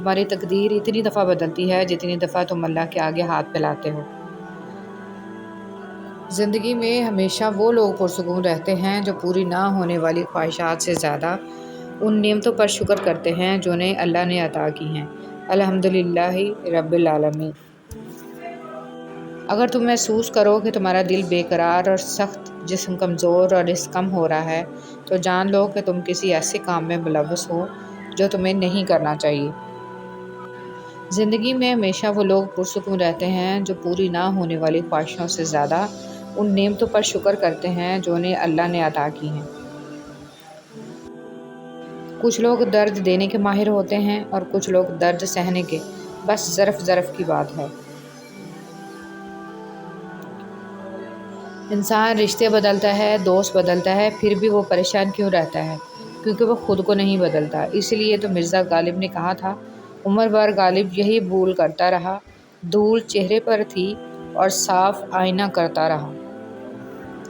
تمہاری تقدیر اتنی دفعہ بدلتی ہے جتنی دفعہ تم اللہ کے آگے ہاتھ پھیلاتے ہو۔ زندگی میں ہمیشہ وہ لوگ پرسکون رہتے ہیں جو پوری نہ ہونے والی خواہشات سے زیادہ ان نعمتوں پر شکر کرتے ہیں جو انہیں اللہ نے عطا کی ہیں۔ الحمدللہ رب العالمین۔ اگر تم محسوس کرو کہ تمہارا دل بے قرار اور سخت، جسم کمزور اور رزق کم ہو رہا ہے، تو جان لو کہ تم کسی ایسے کام میں ملوث ہو جو تمہیں نہیں کرنا چاہیے۔ زندگی میں ہمیشہ وہ لوگ پرسکون رہتے ہیں جو پوری نہ ہونے والی خواہشوں سے زیادہ ان نعمتوں پر شکر کرتے ہیں جو انہیں اللہ نے عطا کی ہیں۔ کچھ لوگ درد دینے کے ماہر ہوتے ہیں اور کچھ لوگ درد سہنے کے، بس ظرف کی بات ہے۔ انسان رشتے بدلتا ہے، دوست بدلتا ہے، پھر بھی وہ پریشان کیوں رہتا ہے؟ کیونکہ وہ خود کو نہیں بدلتا۔ اس لیے تو مرزا غالب نے کہا تھا، عمر بھر غالب یہی بھول کرتا رہا، دھول چہرے پر تھی اور صاف آئینہ کرتا رہا۔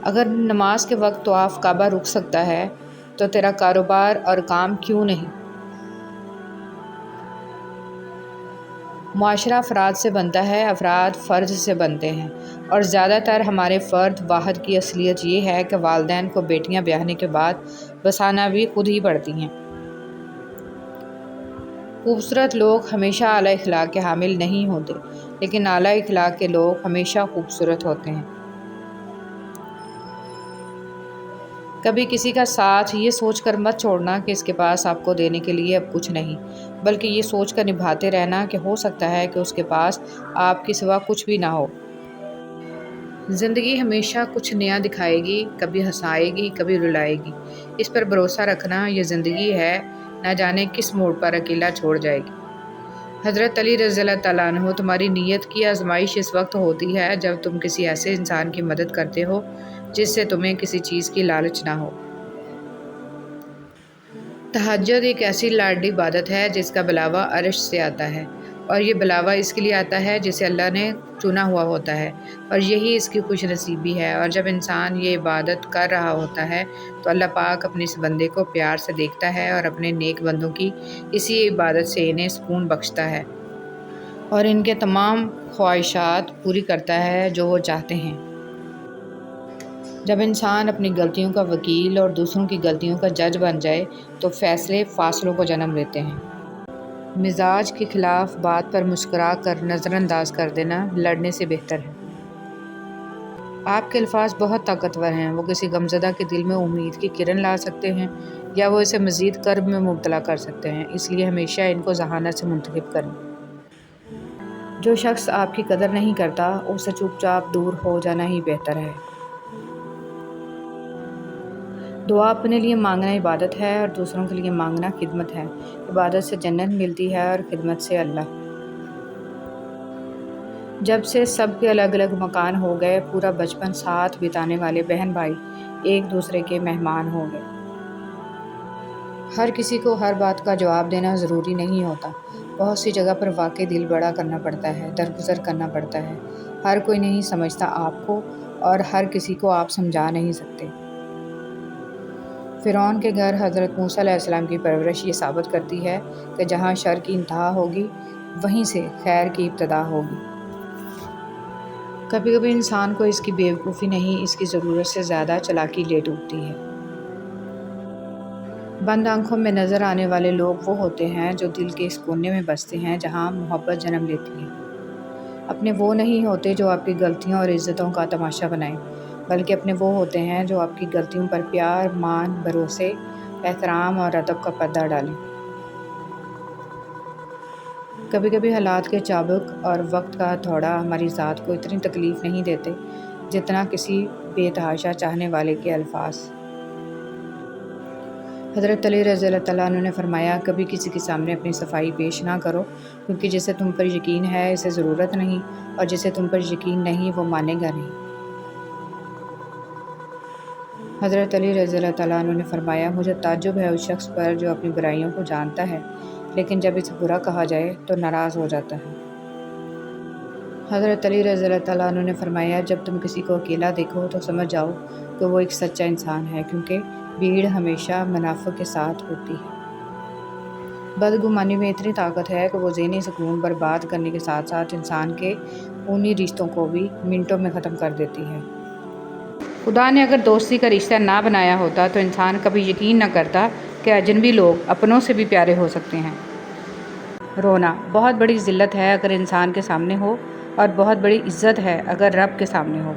اگر نماز کے وقت طواف کعبہ رک سکتا ہے تو تیرا کاروبار اور کام کیوں نہیں؟ معاشرہ افراد سے بنتا ہے، افراد فرد سے بنتے ہیں، اور زیادہ تر ہمارے فرد واحد کی اصلیت یہ ہے کہ والدین کو بیٹیاں بیاہنے کے بعد بسانا بھی خود ہی پڑتی ہیں۔ خوبصورت لوگ ہمیشہ اعلیٰ اخلاق کے حامل نہیں ہوتے، لیکن اعلیٰ اخلاق کے لوگ ہمیشہ خوبصورت ہوتے ہیں۔ کبھی کسی کا ساتھ یہ سوچ کر مت چھوڑنا کہ اس کے پاس آپ کو دینے کے لیے اب کچھ نہیں، بلکہ یہ سوچ کر نبھاتے رہنا کہ ہو سکتا ہے کہ اس کے پاس آپ کے سوا کچھ بھی نہ ہو۔ زندگی ہمیشہ کچھ نیا دکھائے گی، کبھی ہنسائے گی، کبھی رلائے گی۔ اس پر بھروسہ رکھنا، یہ زندگی ہے، نہ جانے کس موڑ پر اکیلا چھوڑ جائے گی۔ حضرت علی رضی اللہ تعالیٰ عنہ، تمہاری نیت کی آزمائش اس وقت ہوتی ہے جب تم کسی ایسے انسان کی مدد کرتے ہو جس سے تمہیں کسی چیز کی لالچ نہ ہو۔ تہجد ایک ایسی لاڈلی عبادت ہے جس کا بلاوا عرش سے آتا ہے، اور یہ بلاوا اس کے لیے آتا ہے جسے اللہ نے چنا ہوا ہوتا ہے، اور یہی اس کی خوش نصیبی ہے۔ اور جب انسان یہ عبادت کر رہا ہوتا ہے تو اللہ پاک اپنے اس بندے کو پیار سے دیکھتا ہے اور اپنے نیک بندوں کی اسی عبادت سے انہیں سکون بخشتا ہے اور ان کے تمام خواہشات پوری کرتا ہے جو وہ چاہتے ہیں۔ جب انسان اپنی غلطیوں کا وکیل اور دوسروں کی غلطیوں کا جج بن جائے تو فیصلے فاصلوں کو جنم لیتے ہیں۔ مزاج کے خلاف بات پر مسکرا کر نظر انداز کر دینا لڑنے سے بہتر ہے۔ آپ کے الفاظ بہت طاقتور ہیں، وہ کسی غمزدہ کے دل میں امید کی کرن لا سکتے ہیں یا وہ اسے مزید کرب میں مبتلا کر سکتے ہیں، اس لیے ہمیشہ ان کو ذہانت سے منتخب کریں۔ جو شخص آپ کی قدر نہیں کرتا، اس سے چپ چاپ دور ہو جانا ہی بہتر ہے۔ دعا اپنے لیے مانگنا عبادت ہے اور دوسروں کے لیے مانگنا خدمت ہے۔ عبادت سے جنت ملتی ہے اور خدمت سے اللہ۔ جب سے سب کے الگ الگ مکان ہو گئے، پورا بچپن ساتھ بتانے والے بہن بھائی ایک دوسرے کے مہمان ہو گئے۔ ہر کسی کو ہر بات کا جواب دینا ضروری نہیں ہوتا۔ بہت سی جگہ پر واقعی دل بڑا کرنا پڑتا ہے، درگزر کرنا پڑتا ہے۔ ہر کوئی نہیں سمجھتا آپ کو، اور ہر کسی کو آپ سمجھا نہیں سکتے۔ فرعون کے گھر حضرت موسیٰ علیہ السلام کی پرورش یہ ثابت کرتی ہے کہ جہاں شر کی انتہا ہوگی، وہیں سے خیر کی ابتدا ہوگی۔ کبھی کبھی انسان کو اس کی بے وقوفی نہیں، اس کی ضرورت سے زیادہ چالاکی لے ڈوبتی ہے۔ بند آنکھوں میں نظر آنے والے لوگ وہ ہوتے ہیں جو دل کے اس کونے میں بستے ہیں جہاں محبت جنم لیتی ہے۔ اپنے وہ نہیں ہوتے جو آپ کی غلطیوں اور عزتوں کا تماشا بنائیں، بلکہ اپنے وہ ہوتے ہیں جو آپ کی غلطیوں پر پیار، مان، بھروسے، احترام اور ادب کا پردہ ڈالیں۔ کبھی کبھی حالات کے چابک اور وقت کا ہتھوڑا ہماری ذات کو اتنی تکلیف نہیں دیتے جتنا کسی بے تحاشا چاہنے والے کے الفاظ۔ حضرت علی رضی اللہ تعالیٰ عنہ نے فرمایا، کبھی کسی کے سامنے اپنی صفائی پیش نہ کرو، کیونکہ جسے تم پر یقین ہے اسے ضرورت نہیں، اور جسے تم پر یقین نہیں وہ مانے گا نہیں۔ حضرت علی رضی اللہ تعالیٰ عنہ نے فرمایا، مجھے تعجب ہے اس شخص پر جو اپنی برائیوں کو جانتا ہے لیکن جب اسے برا کہا جائے تو ناراض ہو جاتا ہے۔ حضرت علی رضی اللہ تعالیٰ عنہ نے فرمایا، جب تم کسی کو اکیلا دیکھو تو سمجھ جاؤ کہ وہ ایک سچا انسان ہے، کیونکہ بھیڑ ہمیشہ منافع کے ساتھ ہوتی ہے۔ بدگمانی میں اتنی طاقت ہے کہ وہ ذہنی سکون برباد کرنے کے ساتھ ساتھ انسان کے خونی رشتوں کو بھی منٹوں میں ختم کر دیتی ہے۔ خدا نے اگر دوستی کا رشتہ نہ بنایا ہوتا تو انسان کبھی یقین نہ کرتا کہ اجنبی لوگ اپنوں سے بھی پیارے ہو سکتے ہیں۔ رونا بہت بڑی ذلت ہے اگر انسان کے سامنے ہو، اور بہت بڑی عزت ہے اگر رب کے سامنے ہو۔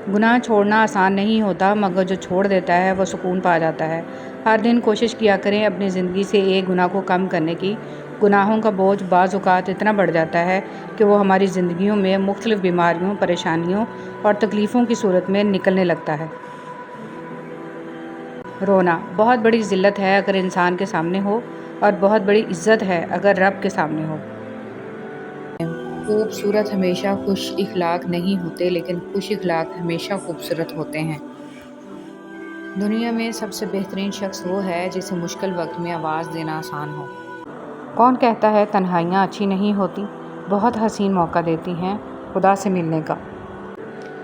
گناہ چھوڑنا آسان نہیں ہوتا، مگر جو چھوڑ دیتا ہے وہ سکون پا جاتا ہے۔ ہر دن کوشش کیا کریں اپنی زندگی سے ایک گناہ کو کم کرنے کی۔ گناہوں کا بوجھ بعض اوقات اتنا بڑھ جاتا ہے کہ وہ ہماری زندگیوں میں مختلف بیماریوں، پریشانیوں اور تکلیفوں کی صورت میں نکلنے لگتا ہے۔ رونا بہت بڑی ذلت ہے اگر انسان کے سامنے ہو، اور بہت بڑی عزت ہے اگر رب کے سامنے ہو۔ خوبصورت ہمیشہ خوش اخلاق نہیں ہوتے، لیکن خوش اخلاق ہمیشہ خوبصورت ہوتے ہیں۔ دنیا میں سب سے بہترین شخص وہ ہے جسے مشکل وقت میں آواز دینا آسان ہو۔ کون کہتا ہے تنہائیاں اچھی نہیں ہوتی؟ بہت حسین موقع دیتی ہیں خدا سے ملنے کا۔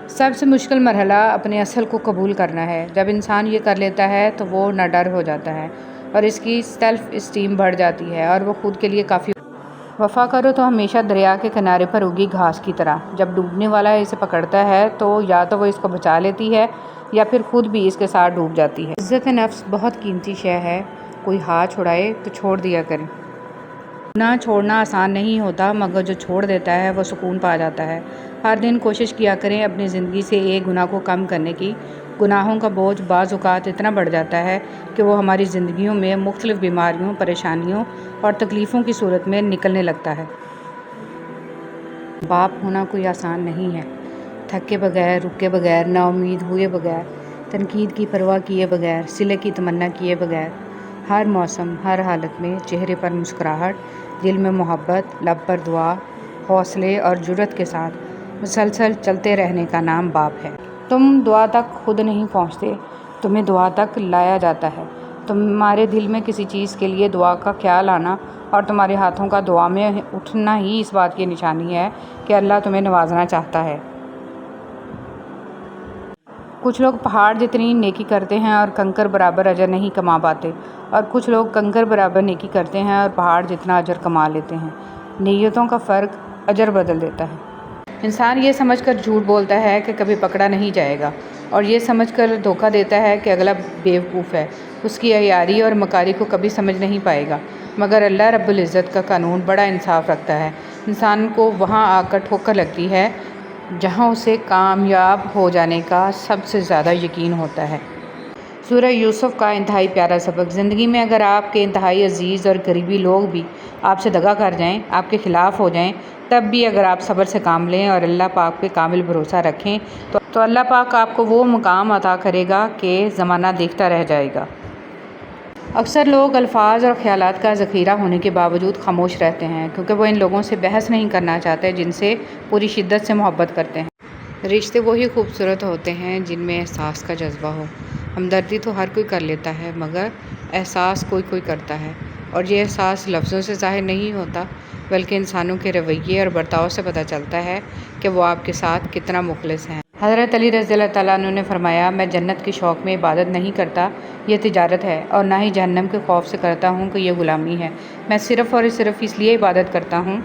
سب سے مشکل مرحلہ اپنے اصل کو قبول کرنا ہے۔ جب انسان یہ کر لیتا ہے تو وہ ناڈر ہو جاتا ہے، اور اس کی سیلف اسٹیم بڑھ جاتی ہے، اور وہ خود کے لیے کافی وفا کرو تو ہمیشہ دریا کے کنارے پر اگی گھاس کی طرح۔ جب ڈوبنے والا اسے پکڑتا ہے تو یا تو وہ اس کو بچا لیتی ہے یا پھر خود بھی اس کے ساتھ ڈوب جاتی ہے۔ عزت نفس بہت قیمتی شے ہے، کوئی ہاتھ چھڑائے تو چھوڑ دیا کریں۔ گناہ چھوڑنا آسان نہیں ہوتا، مگر جو چھوڑ دیتا ہے وہ سکون پا جاتا ہے۔ ہر دن کوشش کیا کریں اپنی زندگی سے ایک گناہ کو کم کرنے کی۔ گناہوں کا بوجھ بعض اوقات اتنا بڑھ جاتا ہے کہ وہ ہماری زندگیوں میں مختلف بیماریوں، پریشانیوں اور تکلیفوں کی صورت میں نکلنے لگتا ہے۔ باپ ہونا کوئی آسان نہیں ہے۔ تھکے بغیر، رکے بغیر، نا امید ہوئے بغیر، تنقید کی پرواہ کیے بغیر، صلح کی تمنا کیے بغیر، ہر موسم، ہر حالت میں چہرے پر مسکراہٹ، دل میں محبت، لب پر دعا، حوصلے اور جرأت کے ساتھ مسلسل چلتے رہنے کا نام باپ ہے۔ تم دعا تک خود نہیں پہنچتے، تمہیں دعا تک لایا جاتا ہے۔ تمہارے دل میں کسی چیز کے لیے دعا کا خیال آنا اور تمہارے ہاتھوں کا دعا میں اٹھنا ہی اس بات کی نشانی ہے کہ اللہ تمہیں نوازنا چاہتا ہے۔ کچھ لوگ پہاڑ جتنی نیکی کرتے ہیں اور کنکر برابر اجر نہیں کما پاتے، اور کچھ لوگ کنکر برابر نیکی کرتے ہیں اور پہاڑ جتنا اجر کما لیتے ہیں۔ نیتوں کا فرق اجر بدل دیتا ہے۔ انسان یہ سمجھ کر جھوٹ بولتا ہے کہ کبھی پکڑا نہیں جائے گا، اور یہ سمجھ کر دھوکہ دیتا ہے کہ اگلا بیوقوف ہے، اس کی عیاری اور مکاری کو کبھی سمجھ نہیں پائے گا۔ مگر اللہ رب العزت کا قانون بڑا انصاف رکھتا ہے۔ انسان کو وہاں آ کر ٹھوکر لگتی ہے جہاں اسے کامیاب ہو جانے کا سب سے زیادہ یقین ہوتا ہے۔ سورہ یوسف کا انتہائی پیارا سبق۔ زندگی میں اگر آپ کے انتہائی عزیز اور قریبی لوگ بھی آپ سے دغا کر جائیں، آپ کے خلاف ہو جائیں، تب بھی اگر آپ صبر سے کام لیں اور اللہ پاک پہ کامل بھروسہ رکھیں تو اللہ پاک آپ کو وہ مقام عطا کرے گا کہ زمانہ دیکھتا رہ جائے گا۔ اکثر لوگ الفاظ اور خیالات کا ذخیرہ ہونے کے باوجود خاموش رہتے ہیں، کیونکہ وہ ان لوگوں سے بحث نہیں کرنا چاہتے جن سے پوری شدت سے محبت کرتے ہیں۔ رشتے وہی خوبصورت ہوتے ہیں جن میں احساس کا جذبہ ہو۔ ہمدردی تو ہر کوئی کر لیتا ہے، مگر احساس کوئی کوئی کرتا ہے، اور یہ احساس لفظوں سے ظاہر نہیں ہوتا بلکہ انسانوں کے رویے اور برتاؤ سے پتہ چلتا ہے کہ وہ آپ کے ساتھ کتنا مخلص ہیں۔ حضرت علی رضی اللہ تعالیٰ عنہ نے فرمایا، میں جنت کے شوق میں عبادت نہیں کرتا، یہ تجارت ہے، اور نہ ہی جہنم کے خوف سے کرتا ہوں کہ یہ غلامی ہے۔ میں صرف اور صرف اس لیے عبادت کرتا ہوں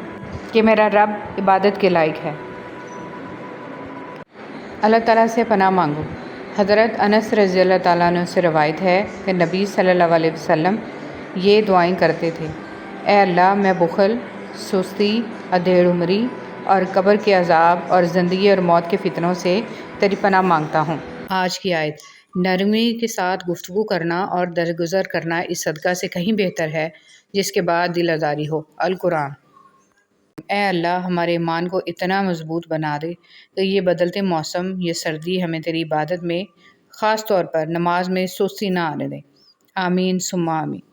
کہ میرا رب عبادت کے لائق ہے۔ اللہ تعالیٰ سے پناہ مانگو۔ حضرت انس رضی اللہ تعالیٰ عنہ سے روایت ہے کہ نبی صلی اللہ علیہ وسلم یہ دعائیں کرتے تھے: اے اللہ، میں بخل، سستی، ادھیڑ عمری اور قبر کے عذاب اور زندگی اور موت کے فتنوں سے تیری پناہ مانگتا ہوں۔ آج کی آیت: نرمی کے ساتھ گفتگو کرنا اور درگزر کرنا اس صدقہ سے کہیں بہتر ہے جس کے بعد دل آزاری ہو۔ القرآن۔ اے اللہ، ہمارے ایمان کو اتنا مضبوط بنا دے کہ یہ بدلتے موسم، یہ سردی ہمیں تیری عبادت میں، خاص طور پر نماز میں سستی نہ آنے دے۔ آمین ثم آمین۔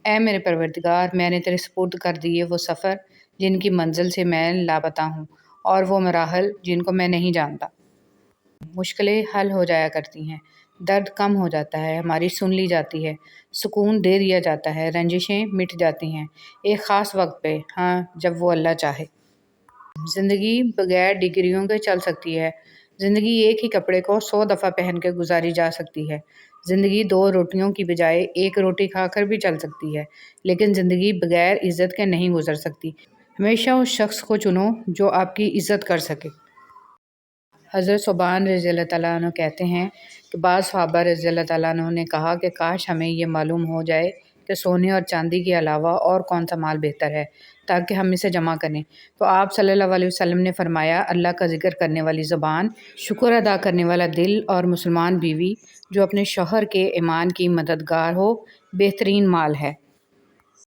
اے میرے پروردگار، میں نے تیرے سپرد کر دیے وہ سفر جن کی منزل سے میں لاپتہ ہوں، اور وہ مراحل جن کو میں نہیں جانتا۔ مشکلیں حل ہو جایا کرتی ہیں، درد کم ہو جاتا ہے، ہماری سن لی جاتی ہے، سکون دے دیا جاتا ہے، رنجشیں مٹ جاتی ہیں، ایک خاص وقت پہ، ہاں، جب وہ اللہ چاہے۔ زندگی بغیر ڈگریوں کے چل سکتی ہے، زندگی ایک ہی کپڑے کو 100 دفعہ پہن کے گزاری جا سکتی ہے، زندگی 2 روٹیوں کی بجائے 1 روٹی کھا کر بھی چل سکتی ہے، لیکن زندگی بغیر عزت کے نہیں گزر سکتی۔ ہمیشہ اس شخص کو چنو جو آپ کی عزت کر سکے۔ حضرت ثوبان رضی اللہ تعالیٰ عنہ کہتے ہیں کہ بعض صحابہ رضی اللہ تعالیٰ عنہ نے کہا کہ کاش ہمیں یہ معلوم ہو جائے کہ سونے اور چاندی کے علاوہ اور کون سا مال بہتر ہے تاکہ ہم اسے جمع کریں۔ تو آپ صلی اللہ علیہ وسلم نے فرمایا، اللہ کا ذکر کرنے والی زبان، شکر ادا کرنے والا دل اور مسلمان بیوی جو اپنے شوہر کے ایمان کی مددگار ہو، بہترین مال ہے۔